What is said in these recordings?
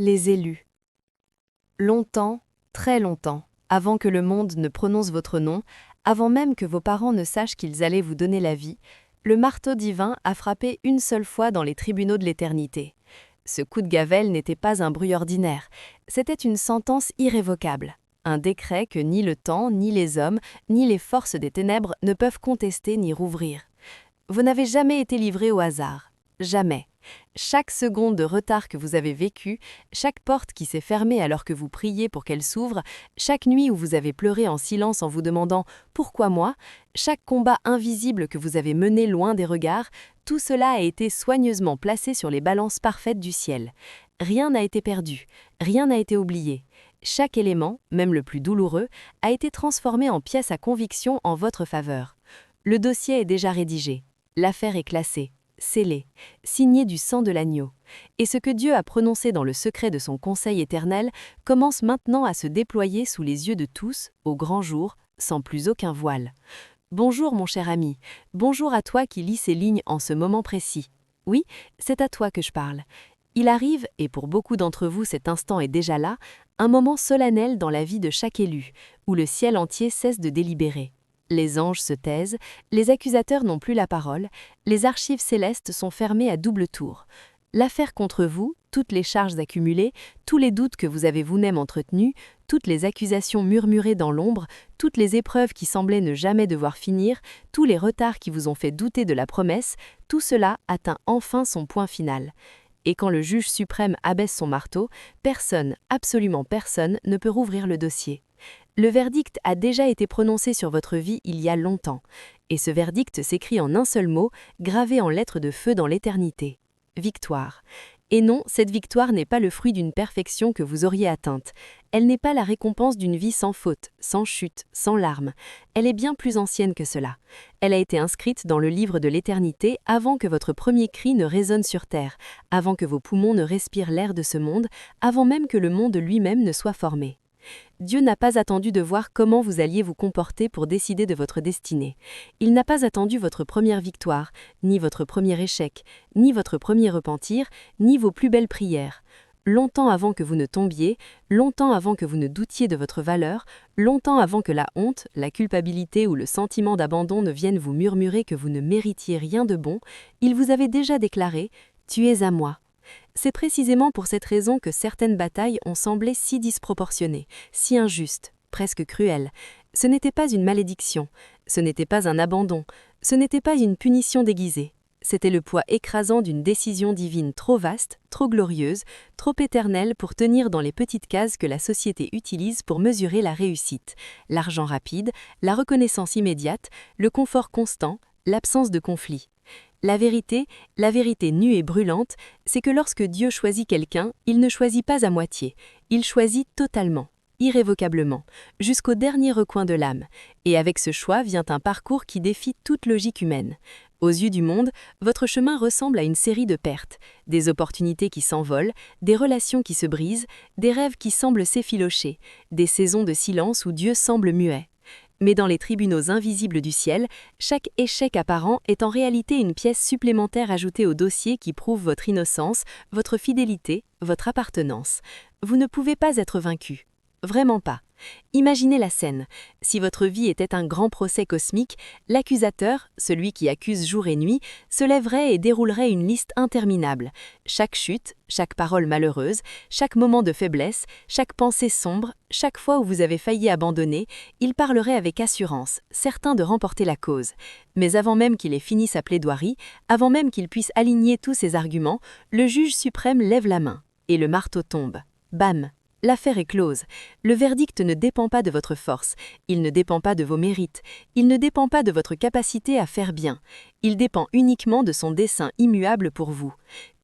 Les élus. Longtemps, très longtemps, avant que le monde ne prononce votre nom, avant même que vos parents ne sachent qu'ils allaient vous donner la vie, le marteau divin a frappé une seule fois dans les tribunaux de l'éternité. Ce coup de gavelle n'était pas un bruit ordinaire, c'était une sentence irrévocable, un décret que ni le temps, ni les hommes, ni les forces des ténèbres ne peuvent contester ni rouvrir. Vous n'avez jamais été livré au hasard, jamais. Chaque seconde de retard que vous avez vécu, chaque porte qui s'est fermée alors que vous priez pour qu'elle s'ouvre, chaque nuit où vous avez pleuré en silence en vous demandant « Pourquoi moi ?», chaque combat invisible que vous avez mené loin des regards, tout cela a été soigneusement placé sur les balances parfaites du ciel. Rien n'a été perdu, rien n'a été oublié. Chaque élément, même le plus douloureux, a été transformé en pièce à conviction en votre faveur. Le dossier est déjà rédigé, l'affaire est classée. Scellé, signé du sang de l'agneau. Et ce que Dieu a prononcé dans le secret de son conseil éternel commence maintenant à se déployer sous les yeux de tous, au grand jour, sans plus aucun voile. Bonjour mon cher ami, bonjour à toi qui lis ces lignes en ce moment précis. Oui, c'est à toi que je parle. Il arrive, et pour beaucoup d'entre vous cet instant est déjà là, un moment solennel dans la vie de chaque élu, où le ciel entier cesse de délibérer. Les anges se taisent, les accusateurs n'ont plus la parole, les archives célestes sont fermées à double tour. L'affaire contre vous, toutes les charges accumulées, tous les doutes que vous avez vous-même entretenus, toutes les accusations murmurées dans l'ombre, toutes les épreuves qui semblaient ne jamais devoir finir, tous les retards qui vous ont fait douter de la promesse, tout cela atteint enfin son point final. Et quand le juge suprême abaisse son marteau, personne, absolument personne, ne peut rouvrir le dossier. Le verdict a déjà été prononcé sur votre vie il y a longtemps, et ce verdict s'écrit en un seul mot, gravé en lettres de feu dans l'éternité. Victoire. Et non, cette victoire n'est pas le fruit d'une perfection que vous auriez atteinte. Elle n'est pas la récompense d'une vie sans faute, sans chute, sans larmes. Elle est bien plus ancienne que cela. Elle a été inscrite dans le livre de l'éternité avant que votre premier cri ne résonne sur terre, avant que vos poumons ne respirent l'air de ce monde, avant même que le monde lui-même ne soit formé. Dieu n'a pas attendu de voir comment vous alliez vous comporter pour décider de votre destinée. Il n'a pas attendu votre première victoire, ni votre premier échec, ni votre premier repentir, ni vos plus belles prières. Longtemps avant que vous ne tombiez, longtemps avant que vous ne doutiez de votre valeur, longtemps avant que la honte, la culpabilité ou le sentiment d'abandon ne viennent vous murmurer que vous ne méritiez rien de bon, il vous avait déjà déclaré « Tu es à moi ». C'est précisément pour cette raison que certaines batailles ont semblé si disproportionnées, si injustes, presque cruelles. Ce n'était pas une malédiction, ce n'était pas un abandon, ce n'était pas une punition déguisée. C'était le poids écrasant d'une décision divine trop vaste, trop glorieuse, trop éternelle pour tenir dans les petites cases que la société utilise pour mesurer la réussite. L'argent rapide, la reconnaissance immédiate, le confort constant, l'absence de conflit. La vérité nue et brûlante, c'est que lorsque Dieu choisit quelqu'un, il ne choisit pas à moitié, il choisit totalement, irrévocablement, jusqu'au dernier recoin de l'âme. Et avec ce choix vient un parcours qui défie toute logique humaine. Aux yeux du monde, votre chemin ressemble à une série de pertes, des opportunités qui s'envolent, des relations qui se brisent, des rêves qui semblent s'effilocher, des saisons de silence où Dieu semble muet. Mais dans les tribunaux invisibles du ciel, chaque échec apparent est en réalité une pièce supplémentaire ajoutée au dossier qui prouve votre innocence, votre fidélité, votre appartenance. Vous ne pouvez pas être vaincu. Vraiment pas. Imaginez la scène. Si votre vie était un grand procès cosmique, l'accusateur, celui qui accuse jour et nuit, se lèverait et déroulerait une liste interminable. Chaque chute, chaque parole malheureuse, chaque moment de faiblesse, chaque pensée sombre, chaque fois où vous avez failli abandonner, il parlerait avec assurance, certain de remporter la cause. Mais avant même qu'il ait fini sa plaidoirie, avant même qu'il puisse aligner tous ses arguments, le juge suprême lève la main, et le marteau tombe. Bam! L'affaire est close. Le verdict ne dépend pas de votre force, il ne dépend pas de vos mérites, il ne dépend pas de votre capacité à faire bien. Il dépend uniquement de son dessein immuable pour vous.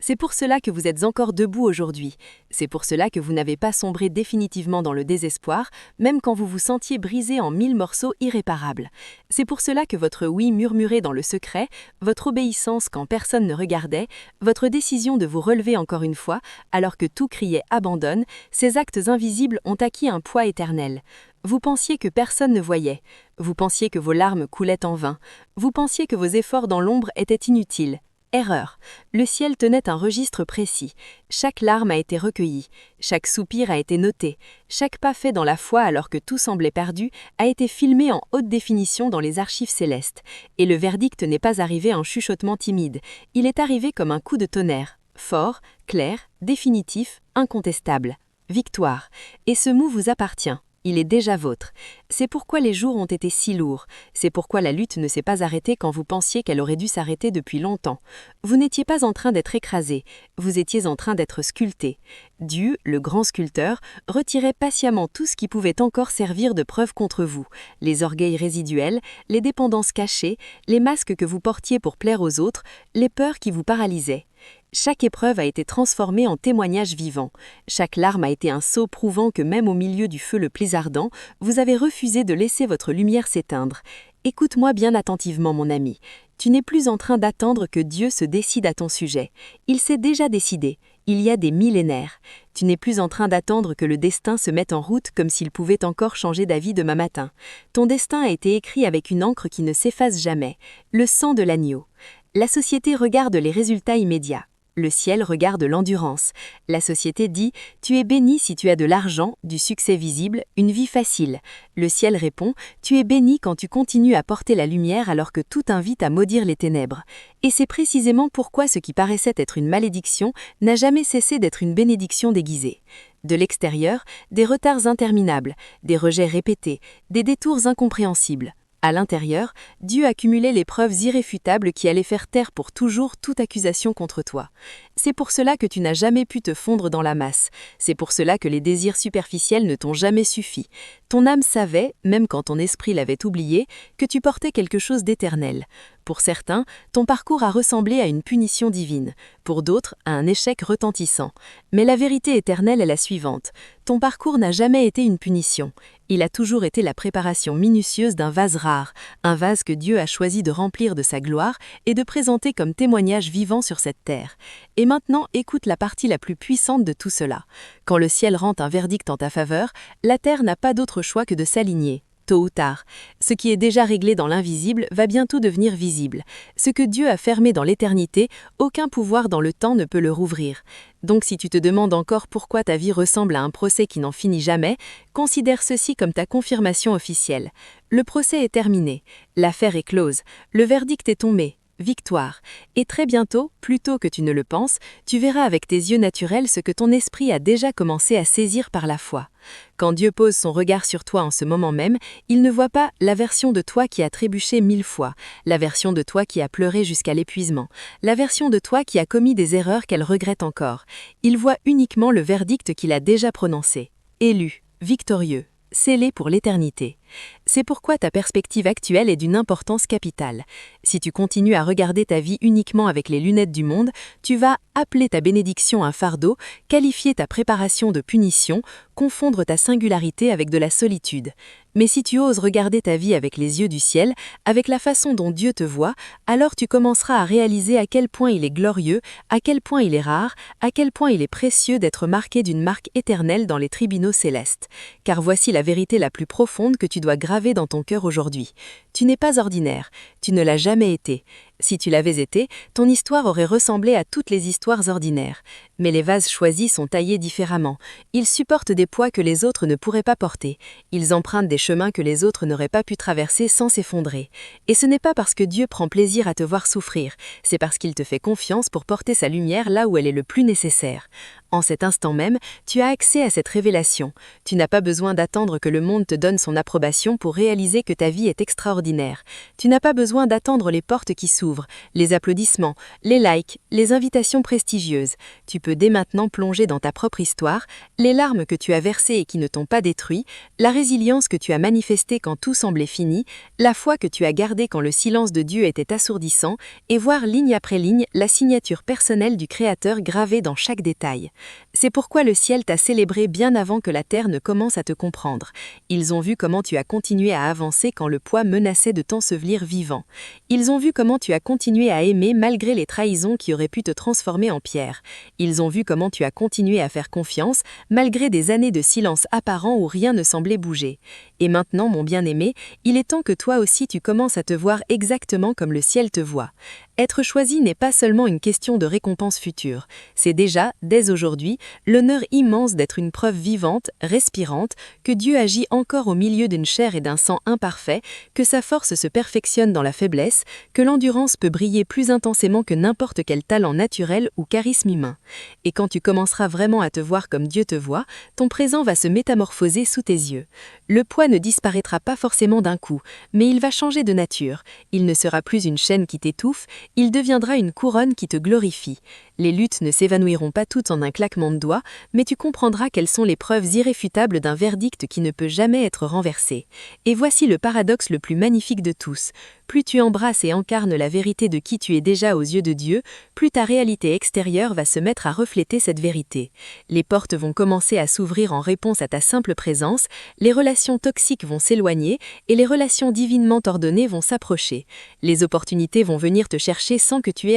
C'est pour cela que vous êtes encore debout aujourd'hui. C'est pour cela que vous n'avez pas sombré définitivement dans le désespoir, même quand vous vous sentiez brisé en 1000 morceaux irréparables. C'est pour cela que votre oui murmuré dans le secret, votre obéissance quand personne ne regardait, votre décision de vous relever encore une fois, alors que tout criait « abandonne », ces actes invisibles ont acquis un poids éternel. Vous pensiez que personne ne voyait. Vous pensiez que vos larmes coulaient en vain. Vous pensiez que vos efforts dans l'ombre étaient inutiles. Erreur. Le ciel tenait un registre précis. Chaque larme a été recueillie, chaque soupir a été noté, chaque pas fait dans la foi alors que tout semblait perdu a été filmé en haute définition dans les archives célestes. Et le verdict n'est pas arrivé en chuchotement timide, il est arrivé comme un coup de tonnerre, fort, clair, définitif, incontestable. Victoire. Et ce mot vous appartient. Il est déjà vôtre. C'est pourquoi les jours ont été si lourds. C'est pourquoi la lutte ne s'est pas arrêtée quand vous pensiez qu'elle aurait dû s'arrêter depuis longtemps. Vous n'étiez pas en train d'être écrasé, vous étiez en train d'être sculpté. Dieu, le grand sculpteur, retirait patiemment tout ce qui pouvait encore servir de preuve contre vous. Les orgueils résiduels, les dépendances cachées, les masques que vous portiez pour plaire aux autres, les peurs qui vous paralysaient. Chaque épreuve a été transformée en témoignage vivant. Chaque larme a été un sceau prouvant que même au milieu du feu le plus ardent, vous avez refusé de laisser votre lumière s'éteindre. Écoute-moi bien attentivement, mon ami. Tu n'es plus en train d'attendre que Dieu se décide à ton sujet. Il s'est déjà décidé, il y a des millénaires. Tu n'es plus en train d'attendre que le destin se mette en route comme s'il pouvait encore changer d'avis demain matin. Ton destin a été écrit avec une encre qui ne s'efface jamais, le sang de l'agneau. La société regarde les résultats immédiats. Le ciel regarde l'endurance. La société dit « Tu es béni si tu as de l'argent, du succès visible, une vie facile ». Le ciel répond « Tu es béni quand tu continues à porter la lumière alors que tout invite à maudire les ténèbres ». Et c'est précisément pourquoi ce qui paraissait être une malédiction n'a jamais cessé d'être une bénédiction déguisée. De l'extérieur, des retards interminables, des rejets répétés, des détours incompréhensibles. À l'intérieur, Dieu accumulait les preuves irréfutables qui allaient faire taire pour toujours toute accusation contre toi. C'est pour cela que tu n'as jamais pu te fondre dans la masse. C'est pour cela que les désirs superficiels ne t'ont jamais suffi. Ton âme savait, même quand ton esprit l'avait oublié, que tu portais quelque chose d'éternel. Pour certains, ton parcours a ressemblé à une punition divine. Pour d'autres, à un échec retentissant. Mais la vérité éternelle est la suivante. Ton parcours n'a jamais été une punition. Il a toujours été la préparation minutieuse d'un vase rare, un vase que Dieu a choisi de remplir de sa gloire et de présenter comme témoignage vivant sur cette terre. Et maintenant, écoute la partie la plus puissante de tout cela. Quand le ciel rend un verdict en ta faveur, la terre n'a pas d'autre choix que de s'aligner. Tôt ou tard, ce qui est déjà réglé dans l'invisible va bientôt devenir visible. Ce que Dieu a fermé dans l'éternité, aucun pouvoir dans le temps ne peut le rouvrir. Donc si tu te demandes encore pourquoi ta vie ressemble à un procès qui n'en finit jamais, considère ceci comme ta confirmation officielle. Le procès est terminé, l'affaire est close, le verdict est tombé. Victoire. Et très bientôt, plus tôt que tu ne le penses, tu verras avec tes yeux naturels ce que ton esprit a déjà commencé à saisir par la foi. Quand Dieu pose son regard sur toi en ce moment même, il ne voit pas la version de toi qui a trébuché 1000 fois, la version de toi qui a pleuré jusqu'à l'épuisement, la version de toi qui a commis des erreurs qu'elle regrette encore. Il voit uniquement le verdict qu'il a déjà prononcé. Élu, victorieux, scellé pour l'éternité. C'est pourquoi ta perspective actuelle est d'une importance capitale. Si tu continues à regarder ta vie uniquement avec les lunettes du monde, tu vas appeler ta bénédiction un fardeau, qualifier ta préparation de punition, confondre ta singularité avec de la solitude. Mais si tu oses regarder ta vie avec les yeux du ciel, avec la façon dont Dieu te voit, alors tu commenceras à réaliser à quel point il est glorieux, à quel point il est rare, à quel point il est précieux d'être marqué d'une marque éternelle dans les tribunaux célestes. Car voici la vérité la plus profonde que tu dois graver dans ton cœur aujourd'hui. Tu n'es pas ordinaire, tu ne l'as jamais été. Si tu l'avais été, ton histoire aurait ressemblé à toutes les histoires ordinaires. Mais les vases choisis sont taillés différemment. Ils supportent des poids que les autres ne pourraient pas porter. Ils empruntent des chemins que les autres n'auraient pas pu traverser sans s'effondrer. Et ce n'est pas parce que Dieu prend plaisir à te voir souffrir, c'est parce qu'il te fait confiance pour porter sa lumière là où elle est le plus nécessaire. En cet instant même, tu as accès à cette révélation. Tu n'as pas besoin d'attendre que le monde te donne son approbation pour réaliser que ta vie est extraordinaire. Tu n'as pas besoin d'attendre les portes qui s'ouvrent, les applaudissements, les likes, les invitations prestigieuses. Tu peux dès maintenant plonger dans ta propre histoire, les larmes que tu as versées et qui ne t'ont pas détruit, la résilience que tu as manifestée quand tout semblait fini, la foi que tu as gardée quand le silence de Dieu était assourdissant, et voir ligne après ligne la signature personnelle du Créateur gravée dans chaque détail. C'est pourquoi le ciel t'a célébré bien avant que la terre ne commence à te comprendre. Ils ont vu comment tu as continué à avancer quand le poids menaçait de t'ensevelir vivant. Ils ont vu comment tu as continué à aimer malgré les trahisons qui auraient pu te transformer en pierre. Ils ont vu comment tu as continué à faire confiance malgré des années de silence apparent où rien ne semblait bouger. Et maintenant, mon bien-aimé, il est temps que toi aussi tu commences à te voir exactement comme le ciel te voit. Être choisi n'est pas seulement une question de récompense future, c'est déjà, dès aujourd'hui, l'honneur immense d'être une preuve vivante, respirante, que Dieu agit encore au milieu d'une chair et d'un sang imparfaits, que sa force se perfectionne dans la faiblesse, que l'endurance peut briller plus intensément que n'importe quel talent naturel ou charisme humain. Et quand tu commenceras vraiment à te voir comme Dieu te voit, ton présent va se métamorphoser sous tes yeux. Le poids ne disparaîtra pas forcément d'un coup, mais il va changer de nature. Il ne sera plus une chaîne qui t'étouffe, il deviendra une couronne qui te glorifie. Les luttes ne s'évanouiront pas toutes en un claquement de doigts, mais tu comprendras quelles sont les preuves irréfutables d'un verdict qui ne peut jamais être renversé. Et voici le paradoxe le plus magnifique de tous. Plus tu embrasses et incarnes la vérité de qui tu es déjà aux yeux de Dieu, plus ta réalité extérieure va se mettre à refléter cette vérité. Les portes vont commencer à s'ouvrir en réponse à ta simple présence, les relations toxiques vont s'éloigner et les relations divinement ordonnées vont s'approcher. Les opportunités vont venir te chercher sans que tu aies